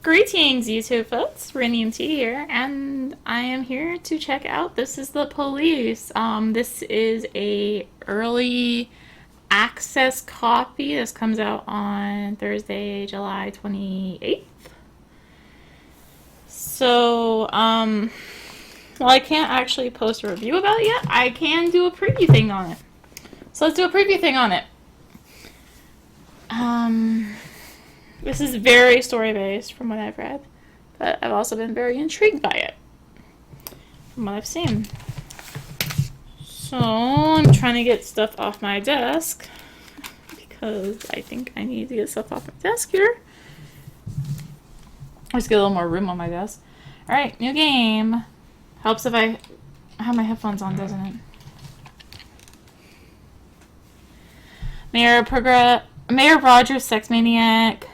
Greetings, YouTube folks. Rini here, and I am here to check out This Is the Police. This is a early access copy. This comes out on Thursday, July 28th. So, while I can't actually post a review about it yet, I can do a preview thing on it. So let's do a preview thing on it. This is very story-based from what I've read, but I've also been very intrigued by it from what I've seen. So I'm trying to get stuff off my desk because I think I need to get stuff off my desk here. Just get a little more room on my desk. Alright, new game. Helps if I have my headphones on, doesn't it? Mayor Rogers, sex maniac.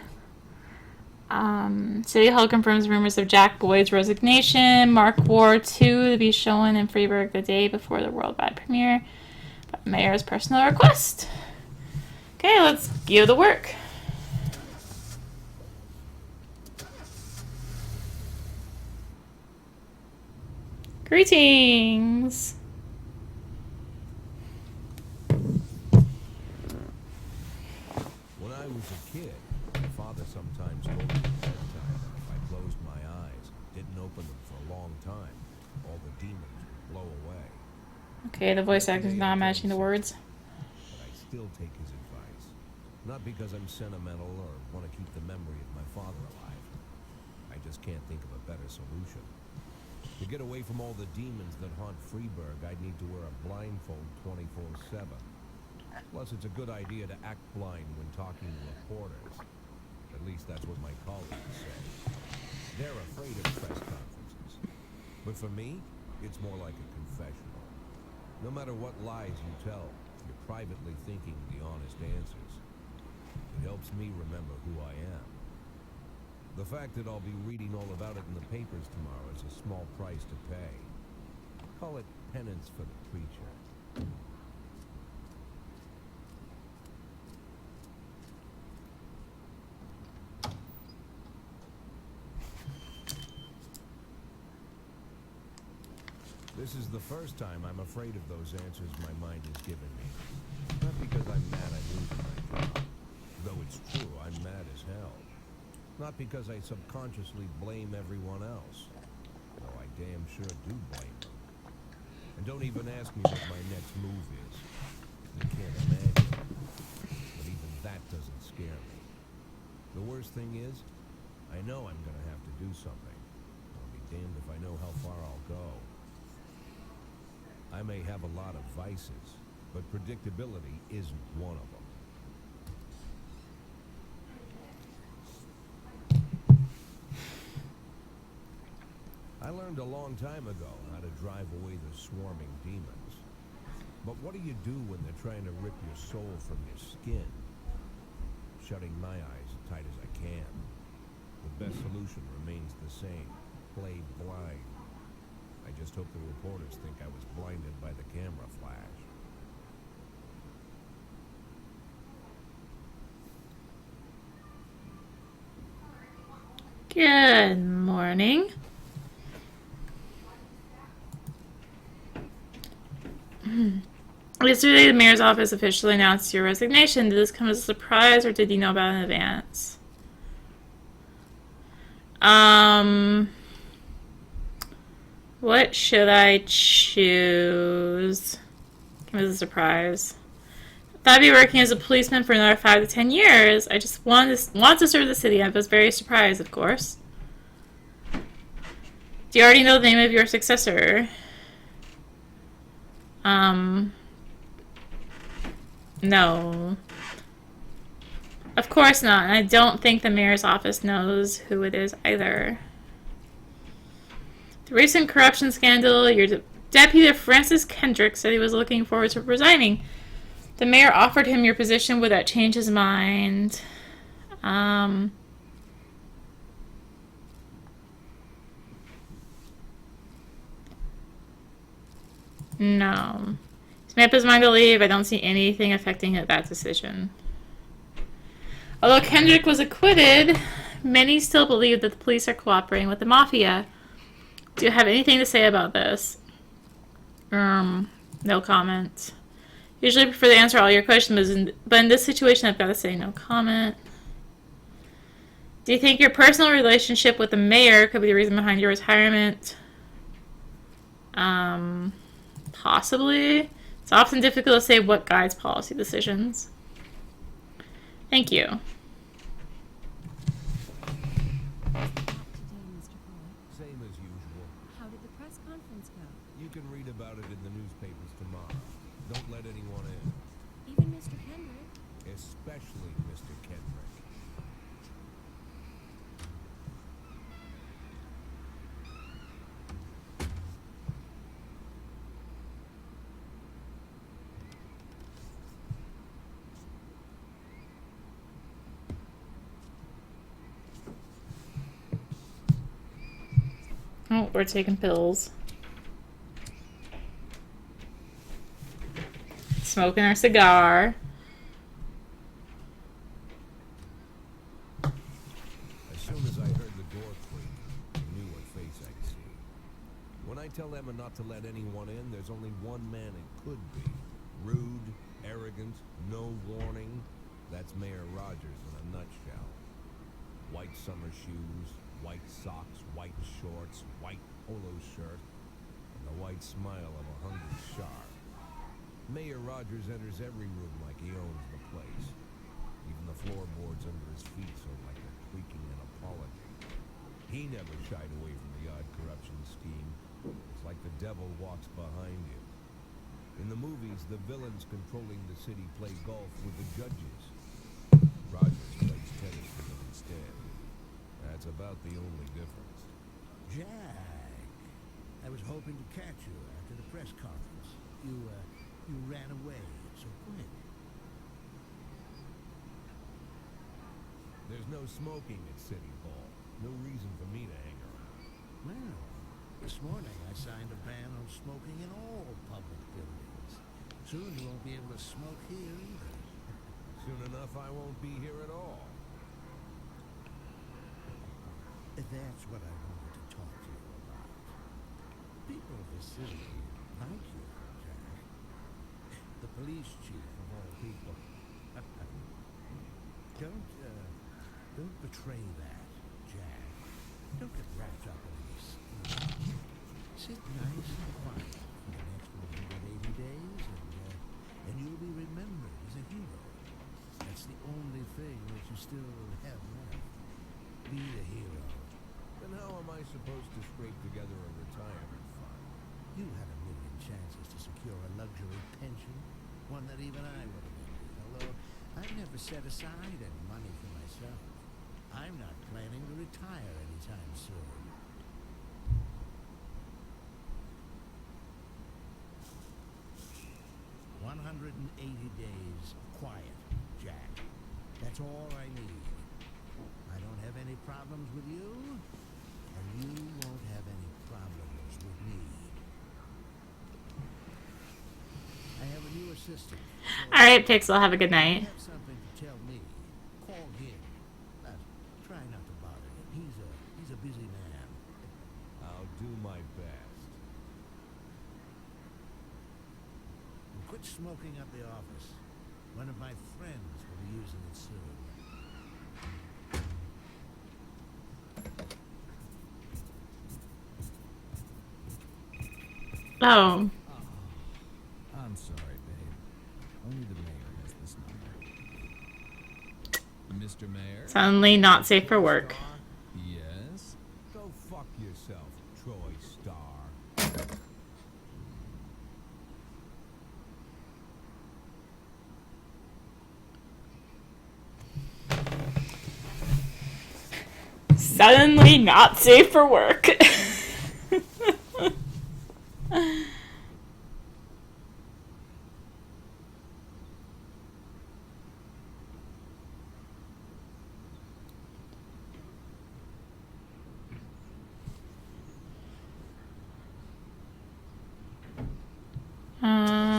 City Hall confirms rumors of Jack Boyd's resignation. Mark War 2 to be shown in Freiburg the day before the worldwide premiere. By Mayor's personal request. Okay, let's give the work. Greetings. When I was a kid, my father sometimes told me at bedtime that if I closed my eyes, didn't open them for a long time, all the demons would blow away. Okay, the voice acting is not matching the words. But I still take his advice. Not because I'm sentimental or want to keep the memory of my father alive. I just can't think of a better solution. To get away from all the demons that haunt Freiburg, I'd need to wear a blindfold 24/7. Plus, it's a good idea to act blind when talking to reporters. At least that's what my colleagues say. They're afraid of press conferences. But for me, it's more like a confessional. No matter what lies you tell, you're privately thinking the honest answers. It helps me remember who I am. The fact that I'll be reading all about it in the papers tomorrow is a small price to pay. Call it penance for the preacher. This is the first time I'm afraid of those answers my mind has given me. Not because I'm mad I lose my job. Though it's true, I'm mad as hell. Not because I subconsciously blame everyone else. Though I damn sure do blame them. And don't even ask me what my next move is. I can't imagine. But even that doesn't scare me. The worst thing is, I know I'm gonna have to do something. I'll be damned if I know how far I'll go. I may have a lot of vices, but predictability isn't one of them. I learned a long time ago how to drive away the swarming demons. But what do you do when they're trying to rip your soul from your skin? Shutting my eyes as tight as I can. The best solution remains the same. Play blind. I just hope the reporters think I was blinded by the camera flash. Good morning. Yesterday, the mayor's office officially announced your resignation. Did this come as a surprise, or did you know about it in advance? What should I choose? Came as a surprise. Thought I'd be working as a policeman for another 5 to 10 years. I just want to serve the city. I was very surprised, of course. Do you already know the name of your successor? No. Of course not. And I don't think the mayor's office knows who it is either. The recent corruption scandal, your deputy Francis Kendrick said he was looking forward to resigning. The mayor offered him your position. Would that change his mind? No. He's made up his mind to leave. I don't see anything affecting that decision. Although Kendrick was acquitted, Many still believe that the police are cooperating with the mafia. Do you have anything to say about this? No comment. Usually I prefer to answer all your questions, but in this situation I've got to say no comment. Do you think your personal relationship with the mayor could be the reason behind your retirement? Possibly. It's often difficult to say what guides policy decisions. Thank you. Same as usual. How did the press conference go? You can read about it in the newspapers tomorrow. Don't let anyone in. Even Mr. Kendrick? Especially Mr. Kendrick. Oh, we're taking pills. Smoking our cigar. As soon as I heard the door creak, I knew what face I'd see. When I tell Emma not to let anyone in, there's only one man it could be. Rude, arrogant, no warning. That's Mayor Rogers in a nutshell. White summer shoes, white socks, white shorts, white polo shirt, and the white smile of a hungry shark. Mayor Rogers enters every room like he owns the place. Even the floorboards under his feet sound like they're creaking an apology. He never shied away from the odd corruption scheme. It's like the devil walks behind him. In the movies, the villains controlling the city play golf with the judges. Rogers plays tennis with them instead. That's about the only difference. Jack, I was hoping to catch you after the press conference. You ran away so quick. There's no smoking at City Hall. No reason for me to hang around. Well, this morning I signed a ban on smoking in all public buildings. Soon you won't be able to smoke here either. Soon enough, I won't be here at all. That's what I wanted to talk to you about. People of the city like you, Jack. The police chief of all people. Don't betray that, Jack. Don't get wrapped up in this. Sit nice and quiet for the next 180 days, and you'll be remembered as a hero. That's the only thing that you still have left. Be a hero. Then how am I supposed to scrape together a retirement fund? You had a million chances to secure a luxury pension, one that even I would have envied, although I've never set aside any money for myself. I'm not planning to retire anytime soon. days of quiet, Jack. That's all I need. I don't have any problems with you, and you won't have any problems with me. I have a new assistant. All right, Pixel. Have a good night. If you have something to tell me, call him. But try not to bother him. He's a busy man. I'll do my best. And quit smoking up the office. One of my friends will be using it soon. Oh. I'm sorry, babe. Only the mayor has this number. Mr. Mayor? Suddenly not safe for work. Yes? Go fuck yourself, Troy Star. Suddenly not safe for work.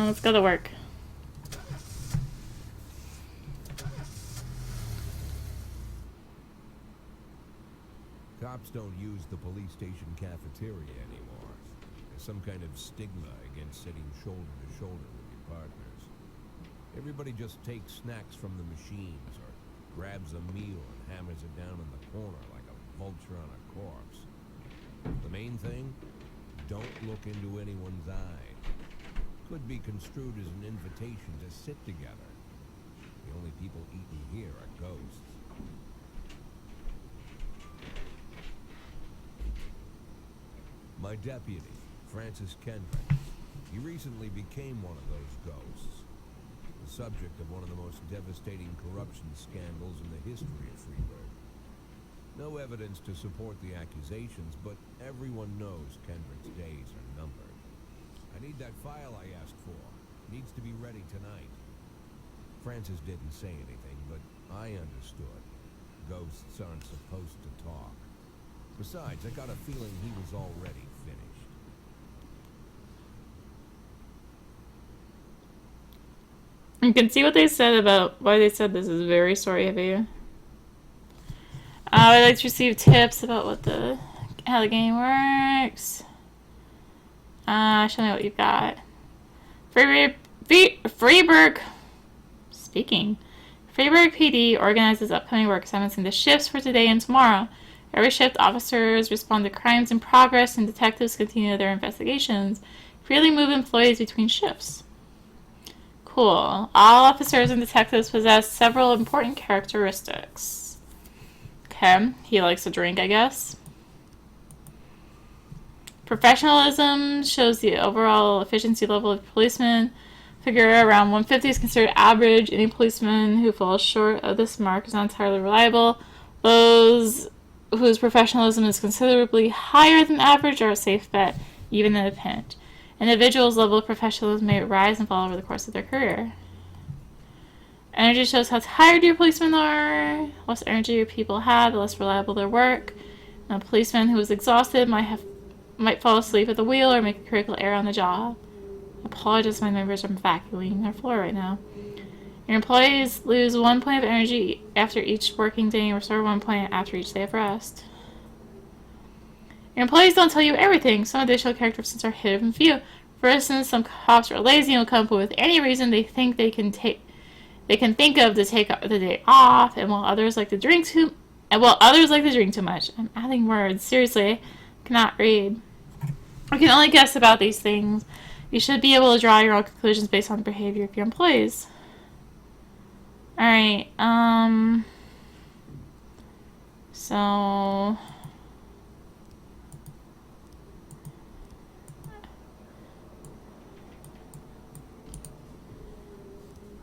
Let's go to work. Cops don't use the police station cafeteria anymore. There's some kind of stigma against sitting shoulder to shoulder with your partners. Everybody just takes snacks from the machines or grabs a meal and hammers it down in the corner like a vulture on a corpse. The main thing? Don't look into anyone's eye. Could be construed as an invitation to sit together. The only people eating here are ghosts. My deputy, Francis Kendrick, he recently became one of those ghosts. The subject of one of the most devastating corruption scandals in the history of Freeburg. No evidence to support the accusations, but everyone knows Kendrick's days are numbered. I need that file I asked for. Needs to be ready tonight. Francis didn't say anything, but I understood. Ghosts aren't supposed to talk. Besides, I got a feeling he was already finished. You can see what they said about why they said this is very story heavy. I'd like to receive tips about how the game works. Show me what you've got. Freeburg PD organizes upcoming work assignments into shifts for today and tomorrow. Every shift, officers respond to crimes in progress and detectives continue their investigations. Freely move employees between shifts. Cool. All officers and detectives possess several important characteristics. Okay, he likes to drink, I guess. Professionalism shows the overall efficiency level of policemen. Figure around 150 is considered average. Any policeman who falls short of this mark is not entirely reliable. Those whose professionalism is considerably higher than average are a safe bet, even in a pinch. Individuals' level of professionalism may rise and fall over the course of their career. Energy shows how tired your policemen are. The less energy your people have, the less reliable their work. A policeman who is exhausted might fall asleep at the wheel or make a critical error on the job. I apologize, my members are vacuuming their floor right now. Your employees lose 1 point of energy after each working day and restore 1 point after each day of rest. Your employees don't tell you everything. Some additional characteristics are hidden from view. For instance, some cops are lazy and will come up with any reason they think they can think of to take the day off, and while others like to drink too much. I'm adding words. Seriously, I cannot read. I can only guess about these things. You should be able to draw your own conclusions based on the behavior of your employees. Alright, so...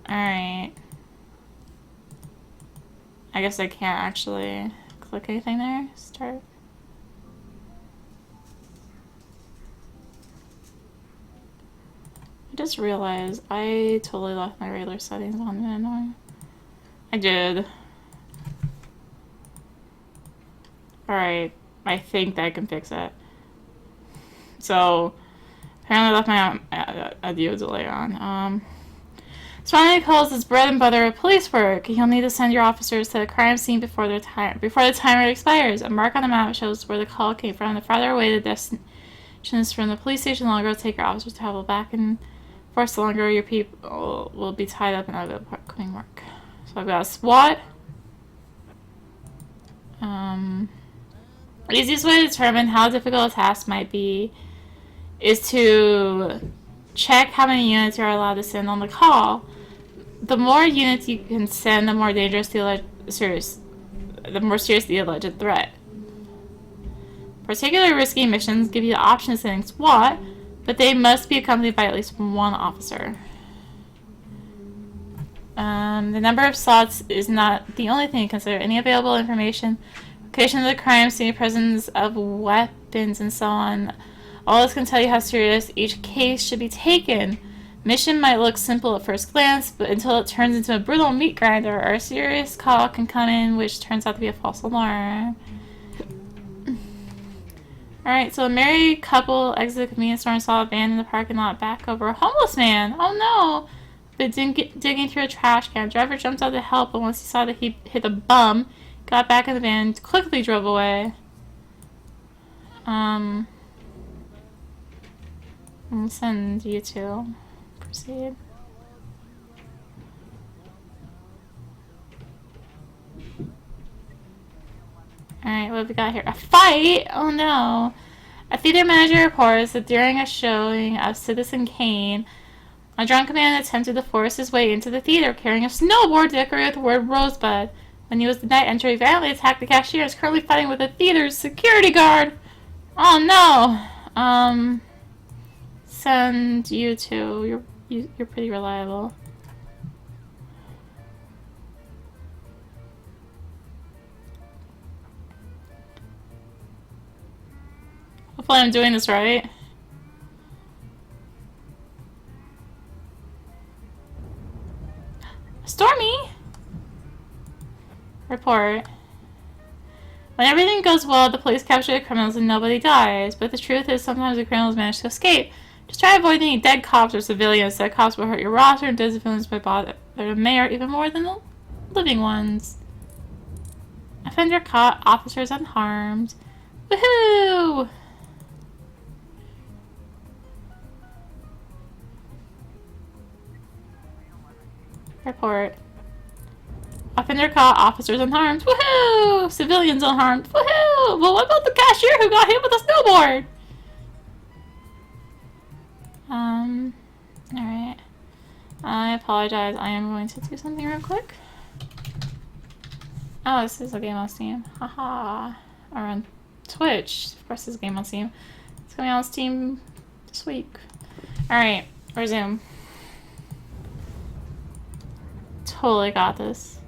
Alright. I guess I can't actually click anything there. Start. I just realized I totally left my regular settings on annoying. I did. Alright, I think that can fix it. So, apparently I left my audio delay on. Surrounding calls is bread and butter of police work. You'll need to send your officers to the crime scene before the timer expires. A mark on the map shows where the call came from. The farther away the destination is from the police station, the longer it'll take your officers to travel back and forth, the longer your people will be tied up in other upcoming work. So I've got a SWAT. The easiest way to determine how difficult a task might be is to check how many units you're allowed to send on the call. The more units you can send, the more dangerous the serious the alleged threat. Particularly risky missions give you the option of sending SWAT, but they must be accompanied by at least one officer. The number of slots is not the only thing to consider. Any available information, location of the crime scene, presence of weapons, and so on. All this can tell you how serious each case should be taken. Mission might look simple at first glance, but until it turns into a brutal meat grinder, or a serious call can come in which turns out to be a false alarm. Alright, so a married couple exited a convenience store and saw a van in the parking lot back over a homeless man. Oh no! But digging through a trash can. Driver jumped out to help, but once he saw that he hit a bum, got back in the van and quickly drove away. I'll send you two. Proceed. Alright, what have we got here? A fight? Oh no. A theater manager reports that during a showing of Citizen Kane, a drunken man attempted to force his way into the theater carrying a snowboard decorated with the word Rosebud. When he was denied entry, he violently attacked the cashier and is currently fighting with the theater's security guard. Oh no. Send you two. You're pretty reliable. Hopefully I'm doing this right. Stormy! Report. When everything goes well, the police capture the criminals and nobody dies. But the truth is sometimes the criminals manage to escape. Just try avoiding any dead cops or civilians. Dead cops will hurt your roster and dead civilians might bother the mayor even more than the living ones. Offender caught, officers unharmed. Woohoo! Report. Offender caught, officers unharmed. Woohoo! Civilians unharmed. Woohoo! Well, what about the cashier who got hit with a snowboard? Alright. I apologize. I am going to do something real quick. Oh, this is a game on Steam. Haha. Or on Twitch. Of course, this is a game on Steam. It's coming out on Steam this week. Alright. Resume. Totally got this.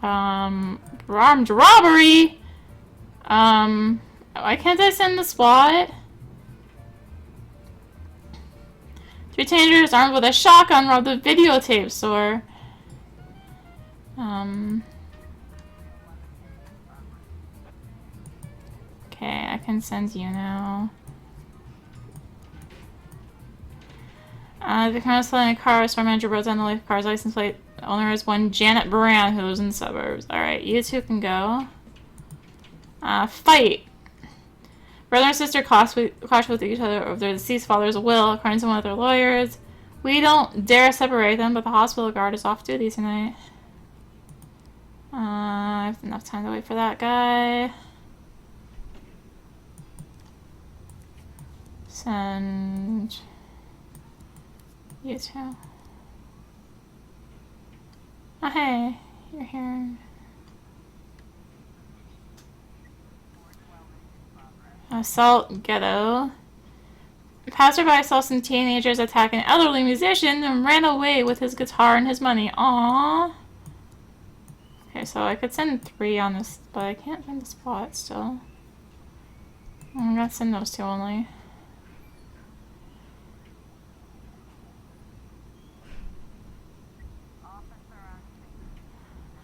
Armed robbery? Why can't I send the SWAT? Three teenagers armed with a shotgun robbed the videotape store. Okay, I can send you now. The criminal selling a car, store manager wrote down the car's license plate. The owner is one Janet Brand, who lives in the suburbs. Alright, you two can go. Fight. Brother and sister clash with each other over their deceased father's will, according to one of their lawyers. We don't dare separate them, but the hospital guard is off duty tonight. I have enough time to wait for that guy. Send you two. Oh hey, you're here. Assault ghetto. The passerby saw some teenagers attack an elderly musician and ran away with his guitar and his money. Aww. Okay, so I could send 3 on this, but I can't find the spot still. I'm gonna send those 2 only.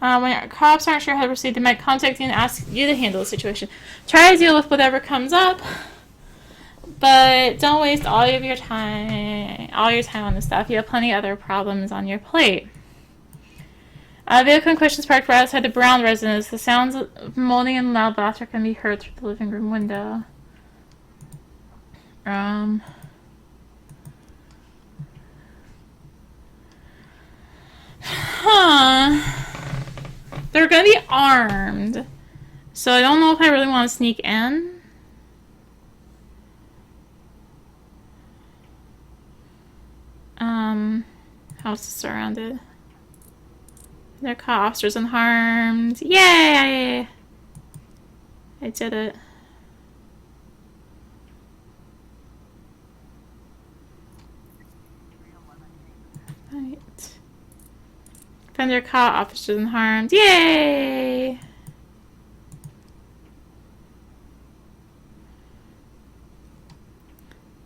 When your cops aren't sure how to proceed, they might contact you and ask you to handle the situation. Try to deal with whatever comes up, but don't waste all your time on this stuff. You have plenty of other problems on your plate. Vehicle in question is parked right outside the Brown residence. The sounds of moaning and loud laughter can be heard through the living room window. They're gonna be armed, so I don't know if I really want to sneak in. House is surrounded. They're caught, officers unharmed. Yay! I did it. Right. Defender caught, officers unharmed. Yay!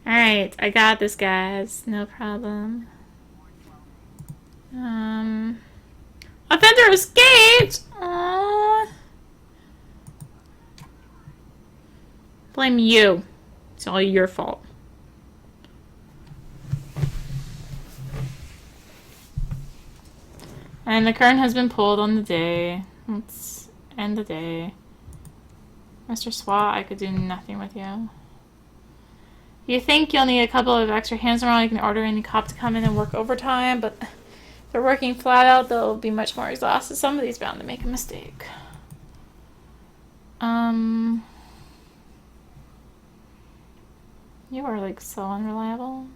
Alright, I got this, guys. No problem. Offender escaped! Aww. Blame you. It's all your fault. And the curtain has been pulled on the day. Let's end the day. Mr. SWAT, I could do nothing with you. You think you'll need a couple of extra hands around, you can order any cop to come in and work overtime, but if they're working flat out, they'll be much more exhausted. Somebody's bound to make a mistake. You are like so unreliable.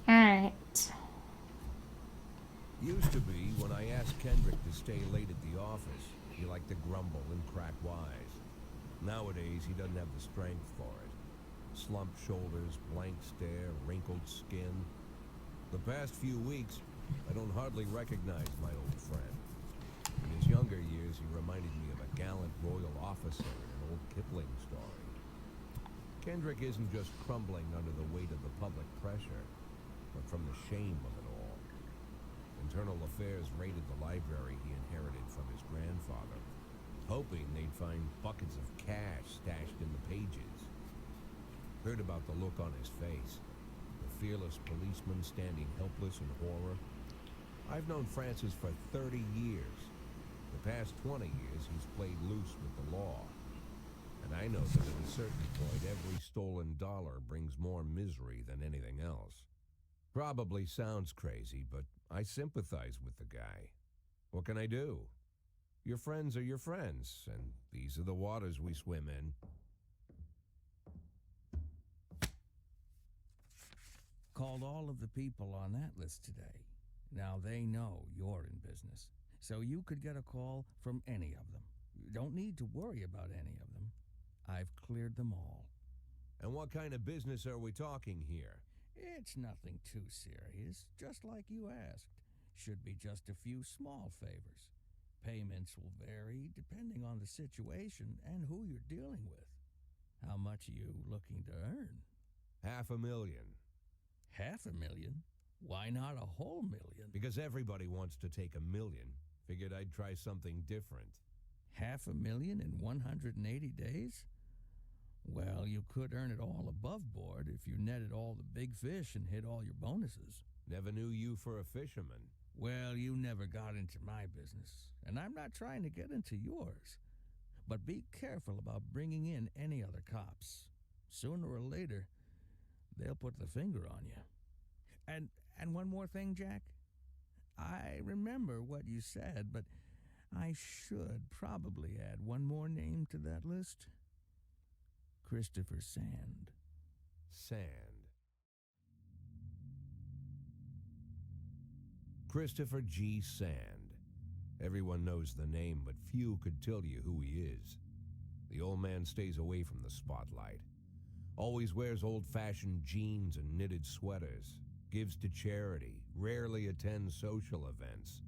Alright. Used to be, when I asked Kendrick to stay late at the office, he liked to grumble and crack wise. Nowadays, he doesn't have the strength for it. Slumped shoulders, blank stare, wrinkled skin. The past few weeks, I don't hardly recognize my old friend. In his younger years, he reminded me of a gallant royal officer in an old Kipling story. Kendrick isn't just crumbling under the weight of the public pressure, but from the shame of it all. Internal Affairs raided the library he inherited from his grandfather, hoping they'd find buckets of cash stashed in the pages. Heard about the look on his face, the fearless policeman standing helpless in horror. I've known Francis for 30 years. The past 20 years, he's played loose with the law. And I know that at a certain point, every stolen dollar brings more misery than anything else. Probably sounds crazy, but I sympathize with the guy. What can I do? Your friends are your friends, and these are the waters we swim in. Called all of the people on that list today. Now they know you're in business, so you could get a call from any of them. You don't need to worry about any of them. I've cleared them all. And what kind of business are we talking here? It's nothing too serious, just like you asked. Should be just a few small favors. Payments will vary depending on the situation and who you're dealing with. How much are you looking to earn? $500,000. $500,000? Why not a whole million? Because everybody wants to take $1 million. Figured I'd try something different. $500,000 in 180 days? Well, you could earn it all above board if you netted all the big fish and hit all your bonuses. Never knew you for a fisherman. Well, you never got into my business, and I'm not trying to get into yours. But be careful about bringing in any other cops. Sooner or later, they'll put the finger on you. And one more thing, Jack. I remember what you said, but I should probably add one more name to that list. Christopher Sand. Sand. Christopher G. Sand. Everyone knows the name, but few could tell you who he is. The old man stays away from the spotlight. Always wears old-fashioned jeans and knitted sweaters. Gives to charity. Rarely attends social events.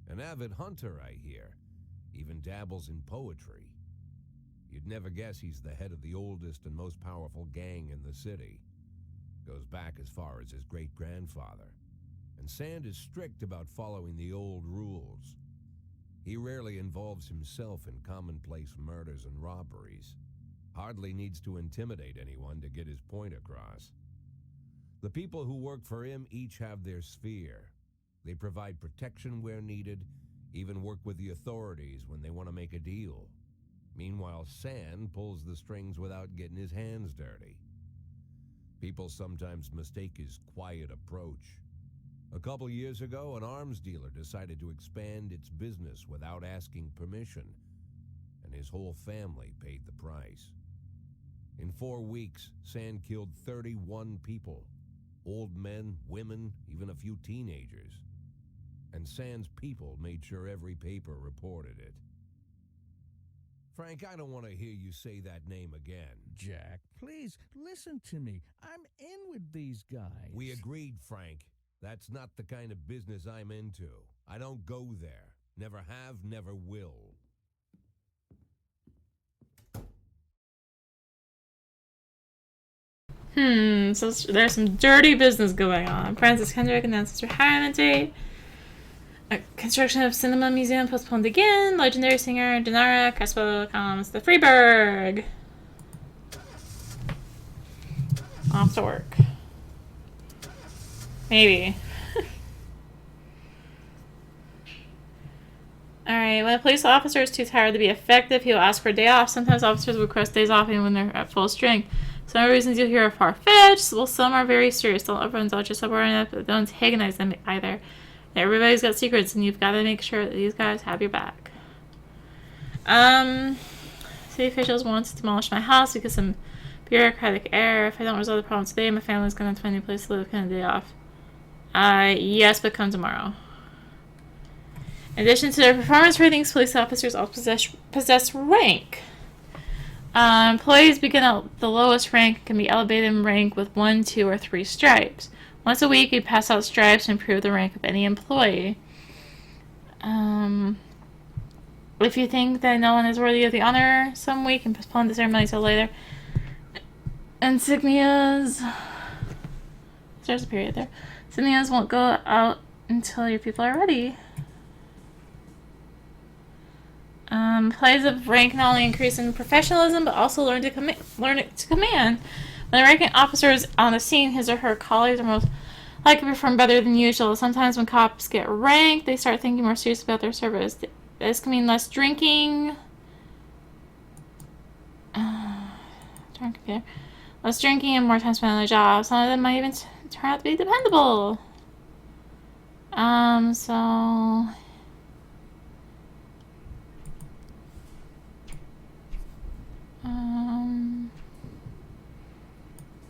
An avid hunter, I hear. Even dabbles in poetry. You'd never guess he's the head of the oldest and most powerful gang in the city. Goes back as far as his great-grandfather. And Sand is strict about following the old rules. He rarely involves himself in commonplace murders and robberies. Hardly needs to intimidate anyone to get his point across. The people who work for him each have their sphere. They provide protection where needed, even work with the authorities when they want to make a deal. Meanwhile, Sand pulls the strings without getting his hands dirty. People sometimes mistake his quiet approach. A couple years ago, an arms dealer decided to expand its business without asking permission, and his whole family paid the price. In 4 weeks, Sand killed 31 people. Old men, women, even a few teenagers. And Sand's people made sure every paper reported it. Frank, I don't want to hear you say that name again. Jack, please, listen to me. I'm in with these guys. We agreed, Frank. That's not the kind of business I'm into. I don't go there. Never have, never will. So there's some dirty business going on. Francis Kendrick announced his retirement date. Construction of Cinema Museum postponed again. Legendary singer Dinara Crespo comes to Freeburg. Off to work. Maybe. Alright, when a police officer is too tired to be effective, he will ask for a day off. Sometimes officers will request days off even when they're at full strength. Some reasons you'll hear are far-fetched, while some are very serious. Don't everyone's all just subordinate, but don't antagonize them either. Everybody's got secrets, and you've got to make sure that these guys have your back. City officials want to demolish my house because some bureaucratic error. If I don't resolve the problem today, my family's going to have to find a new place to live. Kind of day off. Yes, but come tomorrow. In addition to their performance ratings, police officers also possess rank. Employees begin at the lowest rank and can be elevated in rank with 1, 2, or 3 stripes. Once a week, we pass out stripes to improve the rank of any employee. If you think that no one is worthy of the honor some week, and postpone the ceremony till later. Insignias. There's a period there. Insignias won't go out until your people are ready. Plays of rank not only increase in professionalism, but also learn to command. When the ranking officer is on the scene, his or her colleagues are most likely to perform better than usual. Sometimes when cops get ranked, they start thinking more seriously about their service. This can mean less drinking. Less drinking and more time spent on their job. Some of them might even turn out to be dependable.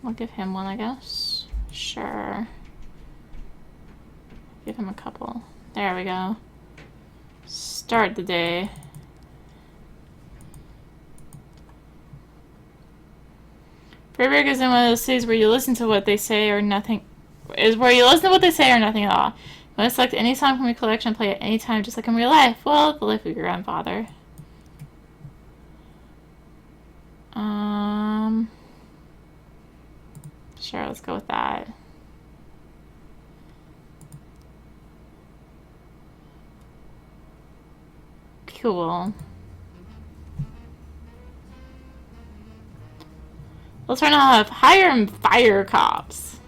We'll give him one, I guess. Sure. Give him a couple. There we go. Start the day. Freeburg is in one of those cities where you listen to what they say or nothing. Is where you listen to what they say or nothing at all. You want to select any song from your collection and play it any time, just like in real life. Well, the life of your grandfather. Sure, let's go with that. Cool. Let's learn how to hire and fire cops.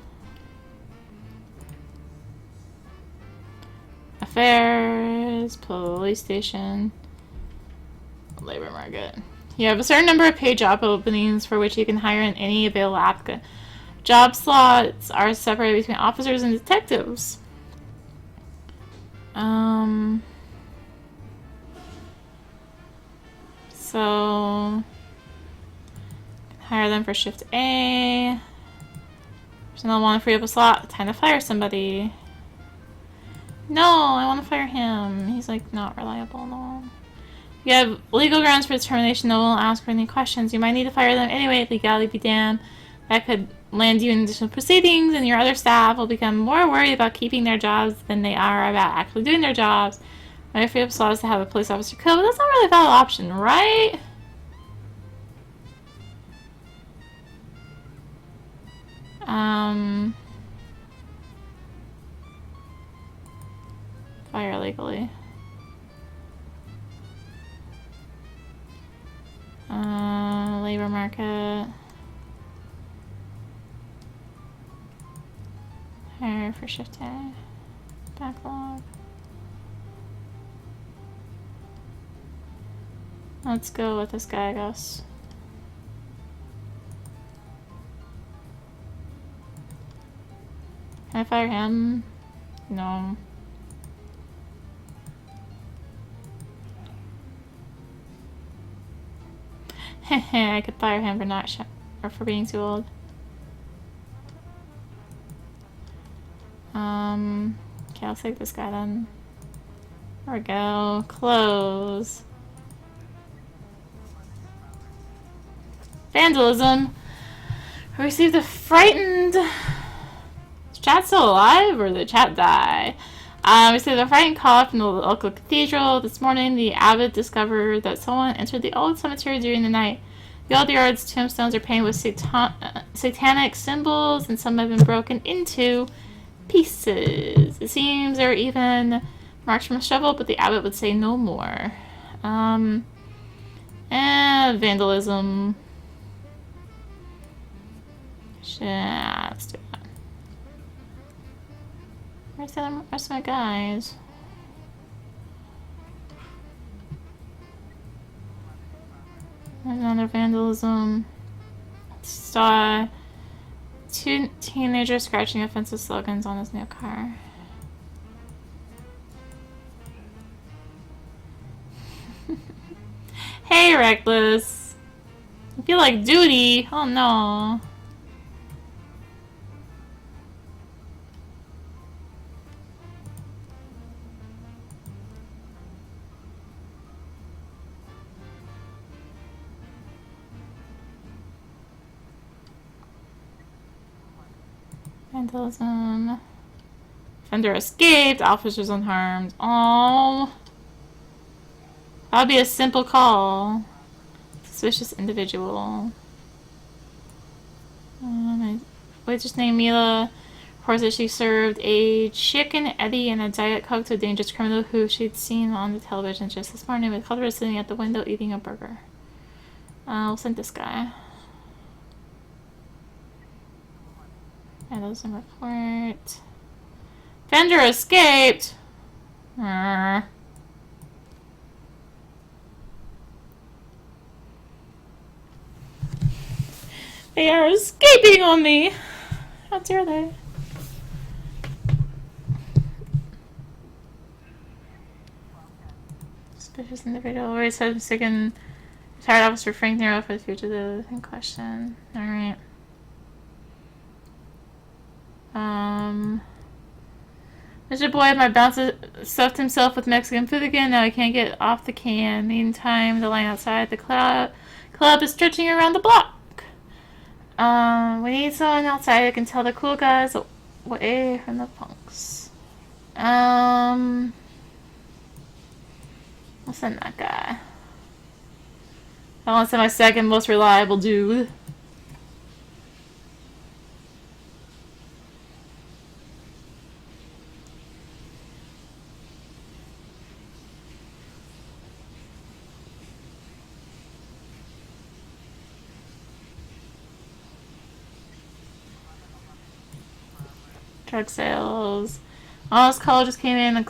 Affairs, police station, labor market. You have a certain number of paid job openings for which you can hire in any available applicant. Job slots are separated between officers and detectives. So hire them for shift A. There's another one, free up a slot. Time to fire somebody. No, I want to fire him. He's like not reliable at all. You have legal grounds for termination. No one will ask for any questions. You might need to fire them anyway. Legality be damned. That could land you in additional proceedings, and your other staff will become more worried about keeping their jobs than they are about actually doing their jobs. My free up slot is to have a police officer killed, but that's not really a valid option, right? Fire legally. Labor market. Hire for shift A. Backlog. Let's go with this guy, I guess. Can I fire him? No. Heh, I could fire him for not or for being too old. Okay, I'll take this guy then. There we go. Close. Vandalism. I received a frightened... Is chat still alive or did the chat die? I received a frightened call from the local cathedral. This morning, the abbot discovered that someone entered the old cemetery during the night. The old yard's tombstones are painted with satanic symbols, and some have been broken into pieces. It seems there were even Marks from a shovel, but the abbot would say no more. And vandalism. Yeah, let's do that. Where's the rest of my guys? Another vandalism. Saw two teenagers scratching offensive slogans on his new car. Hey, Reckless. I feel like duty. Oh no. Vandalism. Fender escaped. Officers unharmed. Oh. That would be a simple call. Suspicious individual. Waitress named Mila reports that she served a chicken Eddie and a Diet Coke to a dangerous criminal who she'd seen on the television just this morning with Culver sitting at the window eating a burger. We'll send this guy. Vandalism report. Fender escaped! They are escaping on me! How dare they? Suspicious individual. Always said mistaken retired officer Frank Nero for the fugitive in question. Alright. Mr. Boyd, my bouncer stuffed himself with Mexican food again. Now he can't get off the can. Meantime, the line outside the club is stretching around the block. We need someone outside who can tell the cool guys away from the punks. I'll send that guy. I want to send my second most reliable dude. Drug sales. Honest College just came in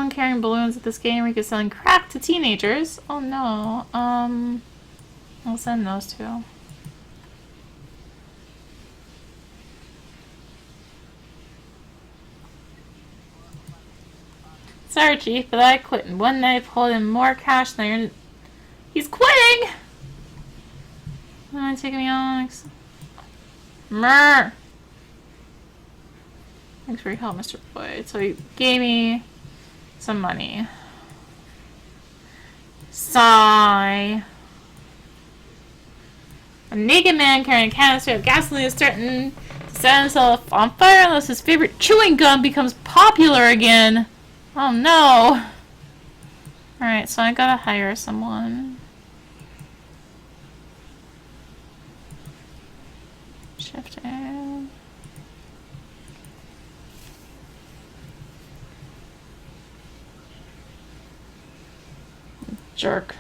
carrying balloons at this game where selling crack to teenagers. Oh no. I'll send those two. Sorry, Chief, but I quit in one night holding more cash than you're... He's quitting! Taking me on. Murr! Thanks for your help, Mr. Boyd. So he gave me some money. Sigh. A naked man carrying a canister of gasoline is threatening to set himself on fire unless his favorite chewing gum becomes popular again. Oh no. Alright, so I gotta hire someone. Shift in. Jerk.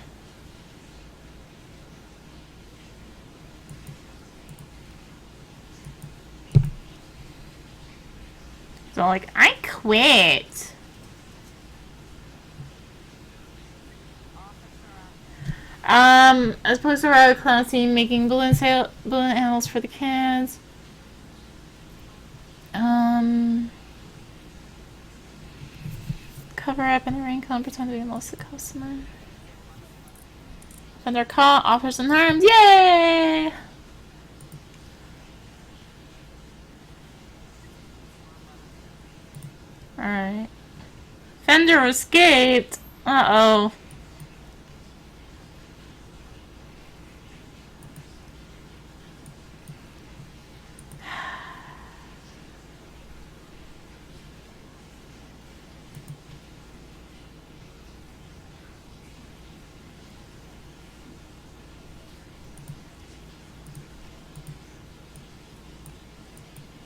So like, I quit. As opposed to a clown scene making balloon animals for the kids. Cover up in a raincoat and pretend to be most of the customer. And they're caught, offers and harms. Yay! Alright. Fender escaped. Uh-oh.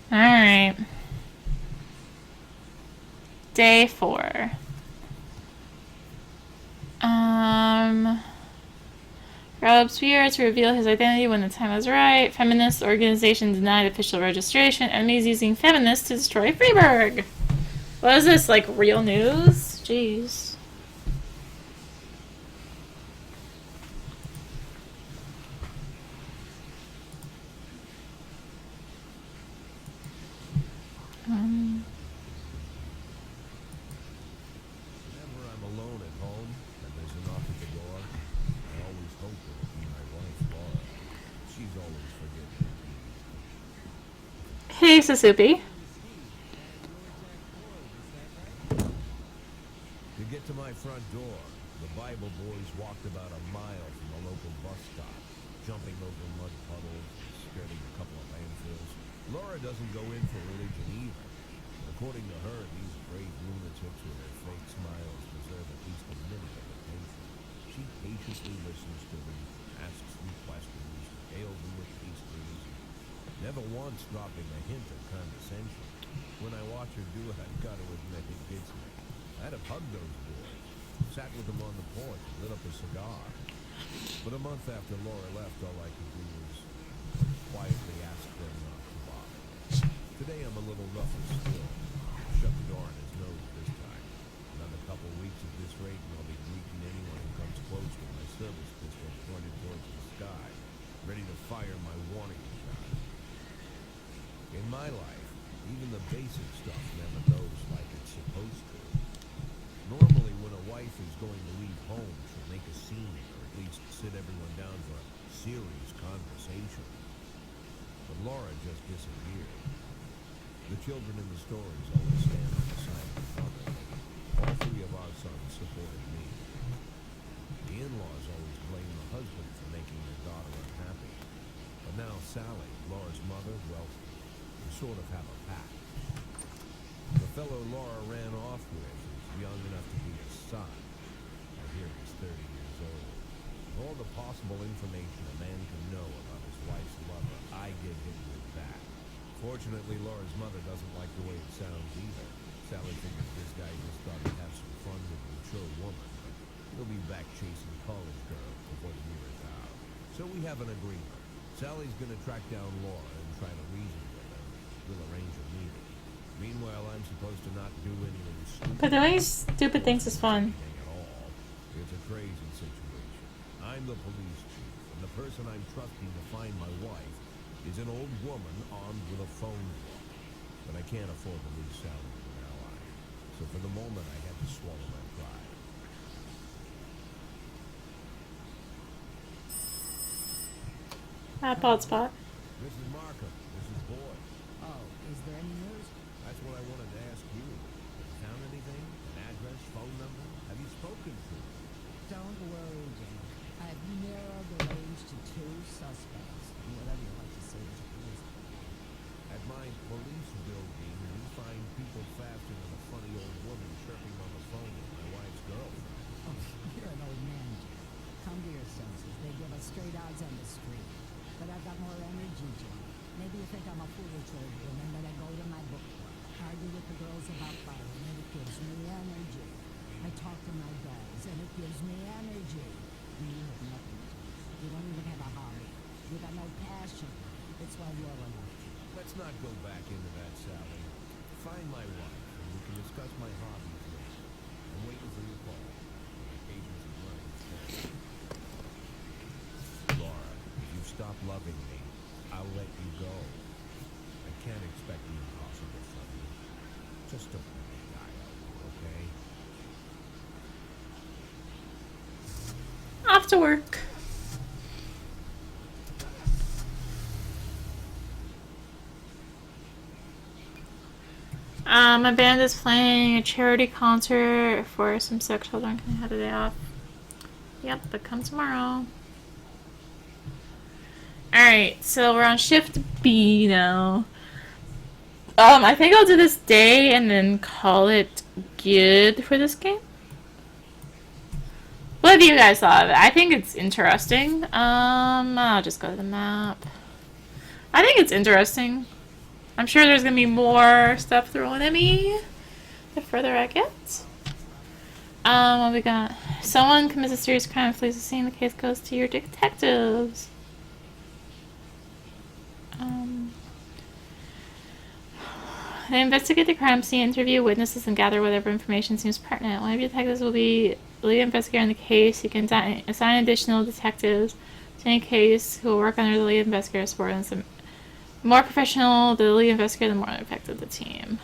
Alright. Day 4. Probe Spear to reveal his identity when the time is right. Feminist organization denied official registration. Enemies using feminists to destroy Freeburg. What is this, like real news? Jeez. Whenever I'm alone at home and there's a knock at the door, I always hope it'll be my wife, Laura. She's always forgiving. Hey, Sasupi. To get to my front door, the Bible boys walked about a mile from the local bus stop, jumping over mud puddles and skirting a couple of landfills. Laura doesn't go in for religion either. According to her, these brave lunatics with their fake smiles deserve at least a minute of attention. She patiently listens to them, asks them questions, hails them with pastries, never once dropping a hint of condescension. When I watch her do it, I've got to admit it gets me. I'd have hugged those boys, sat with them on the porch, and lit up a cigar. But a month after Laura left, all I could do was quietly ask them not to bother. Today I'm a little rougher still. Shut the door on his nose this time. Another couple weeks at this rate and I'll be greeting anyone who comes close with my service pistol pointed towards the sky, ready to fire my warning shot. In my life, even the basic stuff never goes like it's supposed to. Normally, when a wife is going to leave home, she'll make a scene, or at least sit everyone down for a serious conversation. But Laura just disappeared. The children in the stories always stand on the side of the mother. All three of our sons supported me. The in-laws always blame the husband for making their daughter unhappy. But now Sally, Laura's mother, well, we sort of have a pact. The fellow Laura ran off with is young enough to be a son. I hear he's 30 years old. All the possible information a man can know about his wife's lover, I get hit with that. Fortunately, Laura's mother doesn't like the way it sounds either. Sally figures this guy just thought he'd have some fun with a mature woman, but he'll be back chasing college girls before the year is out. So we have an agreement. Sally's gonna track down Laura and try to reason with her. We'll arrange a meeting. Meanwhile, I'm supposed to not do anything stupid. But doing stupid things is fun. At all. It's a crazy situation. I'm the police chief, and the person I'm trusting to find my wife is an old woman armed with a phone book. But I can't afford to lose Sally as an ally. So for the moment, I had to swallow my pride. Bald spot. Mrs. Markham, this is Boyd. Oh, is there any news? That's what I wanted to ask you. Have you found anything? An address, phone number? Have you spoken to her? Don't worry, Jim. I've narrowed the range to 2 suspects. Whatever you like to say to police. At my police building, we find people faster than a funny old woman chirping on the phone with my wife's girlfriend. Oh, you're an old man, Jim. Come to your senses. They give us straight odds on the street. But I've got more energy, Jim. Maybe you think I'm a foolish old woman, but I go to my book club, argue with the girls about fighting, and it gives me energy. I talk to my dogs, and it gives me energy. You have nothing, Jim. You don't even have a hobby. You got no passion. It's why you're alive. Let's not go back into that, Sally. Find my wife, and we can discuss my hobbies later. I'm waiting for your call. My patience is running thin. Laura, if you stop loving me, I'll let you go. I can't expect the impossible from you. Just don't let me die out here, okay? Off to work. My band is playing a charity concert for some sick children. Can I have a day off? Yep, but come tomorrow. Alright, so we're on shift B now. I think I'll do this day and then call it good for this game. What have you guys thought of it? I think it's interesting. I'll just go to the map. I think it's interesting. I'm sure there's gonna be more stuff thrown at me the further I get. What we got? Someone commits a serious crime and flees the scene. The case goes to your detectives. They investigate the crime scene, interview witnesses, and gather whatever information seems pertinent. One of your detectives will be the lead investigator in the case. You can assign additional detectives to any case who will work under the lead investigator's support. And the more professional the lead investigator, the more effective the team.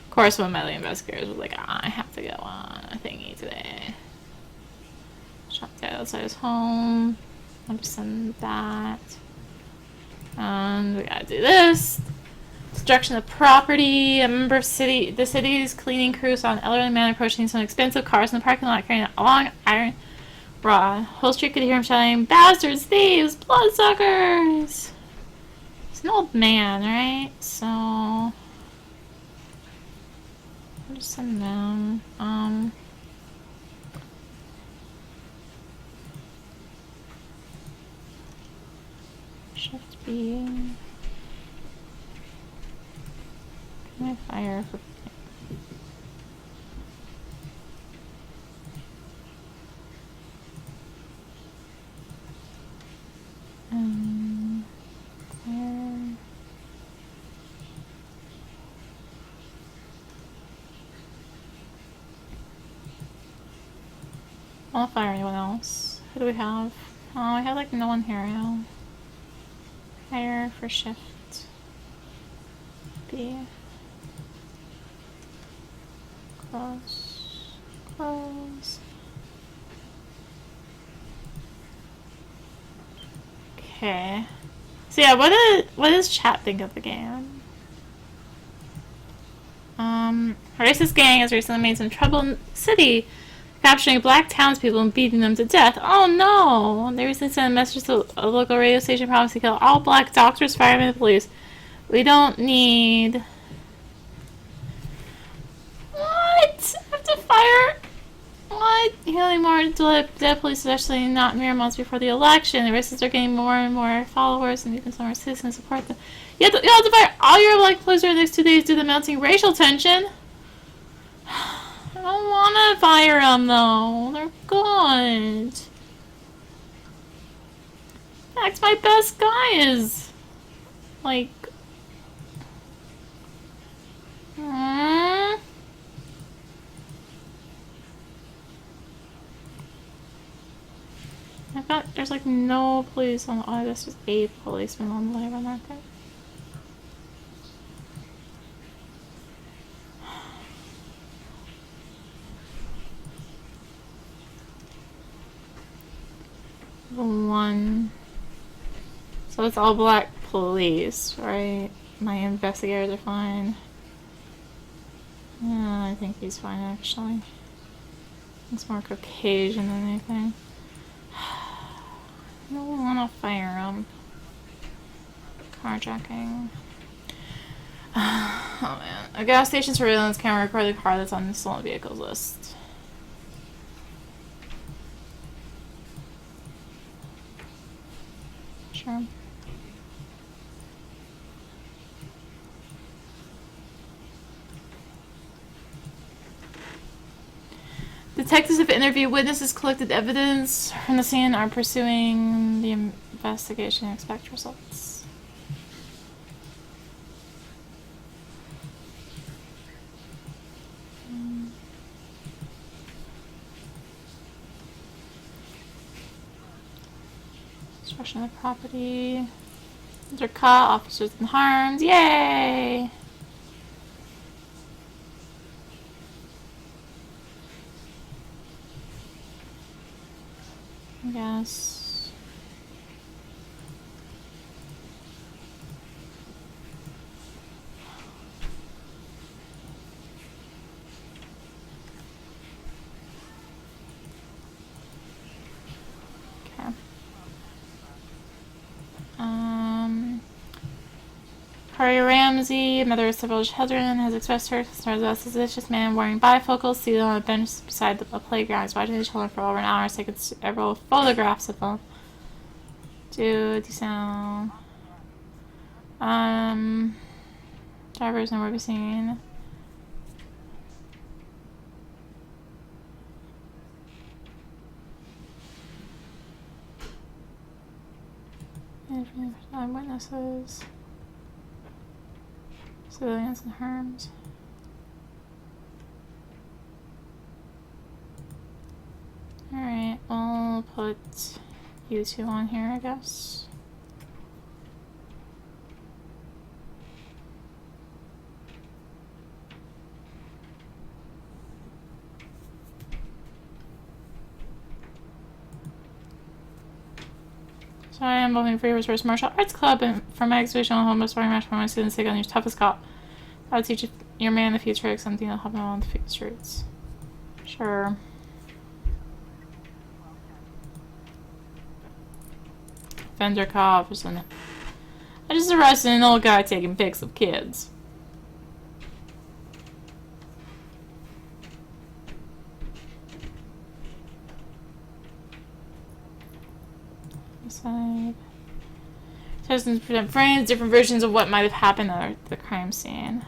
Of course, one of my lead investigators was like, I have to go on a thingy today. Shot dead outside his home. I'll just send that. And we gotta do this. Destruction of property. A member of the city's cleaning crew saw an elderly man approaching some expensive cars in the parking lot carrying a long iron rod. Whole street could hear him shouting, "Bastards, thieves, bloodsuckers!" He's an old man, right? So I'll just send them. Shift B. Can I fire for... fire... I won't fire anyone else. Who do we have? Oh, I have like no one here now. Fire for shift B. Close. Close. Okay. So yeah, what does chat think of the game? A racist gang has recently made some trouble in the city, capturing black townspeople and beating them to death. Oh no! They recently sent a message to a local radio station promising to kill all black doctors, firemen, and police. We don't need... What? I have to fire... What? Healing more dead police, especially not mere months before the election. The racists are getting more and more followers, and even some more citizens support them. You have to fire all your black police over the next 2 days due to the mounting racial tension. I don't want to fire them, though. They're good. In fact, my best guy is... like... I thought there's like no police on the... Oh, there's just a policeman on the way on that thing. One. So it's all black police, right? My investigators are fine. Yeah, I think he's fine actually. He's more Caucasian than anything. I don't want to fire him. Carjacking. Oh man. A gas station surveillance camera recorded the car that's on the stolen vehicles list. Sure. Detectives have interviewed witnesses, collected evidence from the scene, are pursuing the investigation and expect results. Destruction of the property. They're caught, officers unharmed. Yay! Yes. Okay. Harry Ramsey, mother of several children, has expressed her concerns about a suspicious man wearing bifocals seated on a bench beside a playground. He's watching the children for over an hour, taking several photographs of them. Dude, you sound... Drivers nowhere to be seen. witnesses, civilians, and harms. Alright, I'll put you two on here, I guess. So I am voting for your first martial arts club and for my exhibition on homeless wearing match for my students take on your toughest cop. I'll teach your man a few tricks, something that'll help him on the streets. Sure. Fender cop or something. I just arrested an old guy taking pics of kids. Side. Citizens present friends, different versions of what might have happened at the crime scene.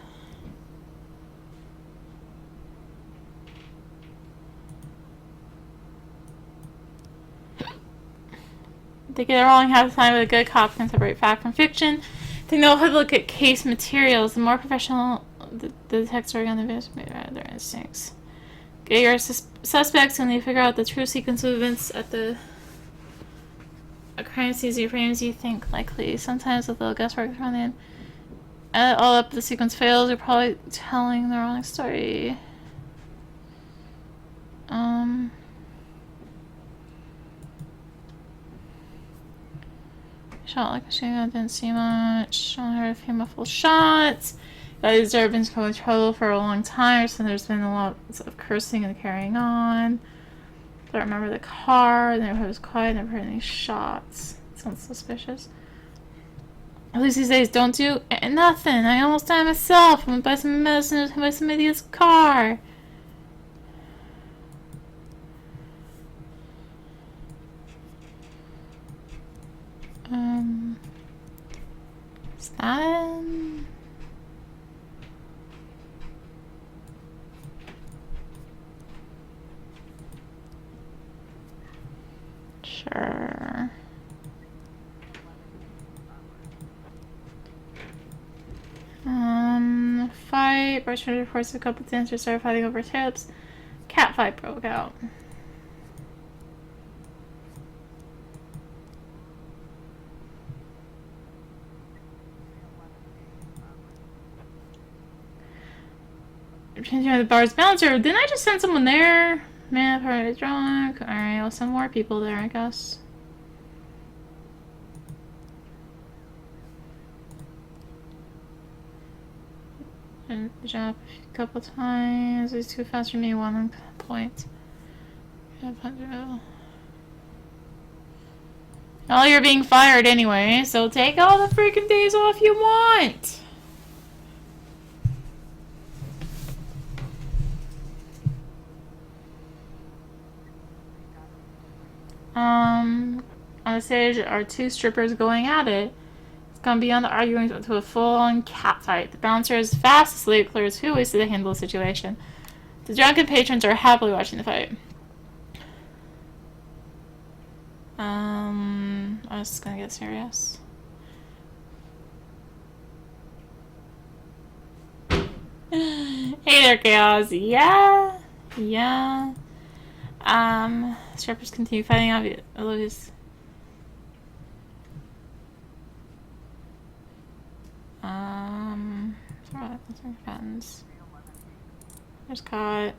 They get it wrong half the time, but a good cop can separate fact from fiction. They know how to look at case materials. The more professional the detectives are going to be, their instincts. Get your suspects and they figure out the true sequence of events at the crime scene frames you think likely. Sometimes with a little guesswork thrown in. All up the sequence fails, you're probably telling the wrong story. Shot like a shotgun, didn't see much. I heard a few muffled shots. Guys have been in trouble for a long time, so there's been a lot of cursing and carrying on. Don't remember the car, the neighborhood was quiet, never heard any shots. Sounds suspicious. At least these days don't do nothing. I almost died myself. I went by some medicine by some idiot's car. Is that in? Sure. Fight. Brush reports a couple dancers started fighting over tips. Cat fight broke out. Changing the bar's bouncer. Didn't I just send someone there? Man, probably drunk. Alright, I'll send more people there, I guess. And jump a couple times. He's too fast for me. 1 point. Well, you're being fired anyway, so take all the freaking days off you want. On the stage are 2 strippers going at it. It's gonna be on the arguing to a full-on cat fight. The bouncer is fast asleep, clears 2 ways to handle the situation. The drunken patrons are happily watching the fight. I was gonna get serious. Hey there, chaos. Yeah. Strippers continue fighting out. Olivia's. Friends. There's caught.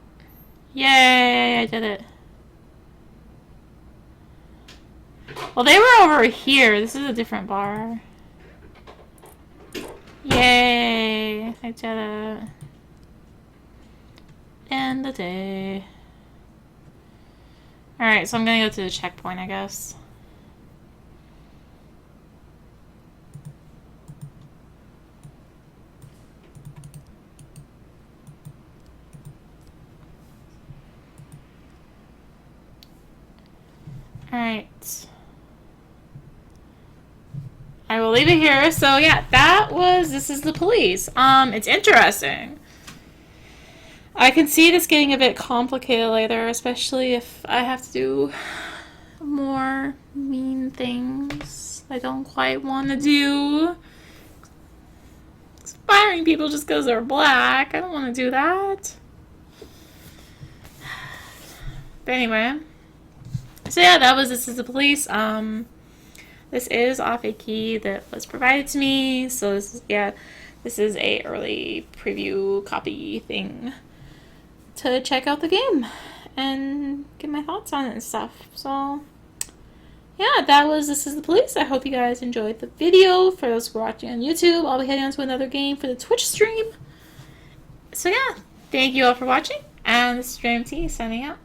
Yay! I did it. Well, they were over here. This is a different bar. Yay! I did it. End the day. Alright, so I'm gonna go to the checkpoint, I guess. Alright. I will leave it here. So yeah, this is the police. It's interesting. I can see this getting a bit complicated later, especially if I have to do more mean things. I don't quite want to do. Firing people just because they're black. I don't want to do that. But anyway. So yeah, that was This Is the Police. This is off a key that was provided to me. So this is a early preview copy thing to check out the game and get my thoughts on it and stuff. So yeah, that was This Is the Police. I hope you guys enjoyed the video. For those who are watching on YouTube, I'll be heading on to another game for the Twitch stream. So yeah, thank you all for watching, and this is Rini Tries signing out.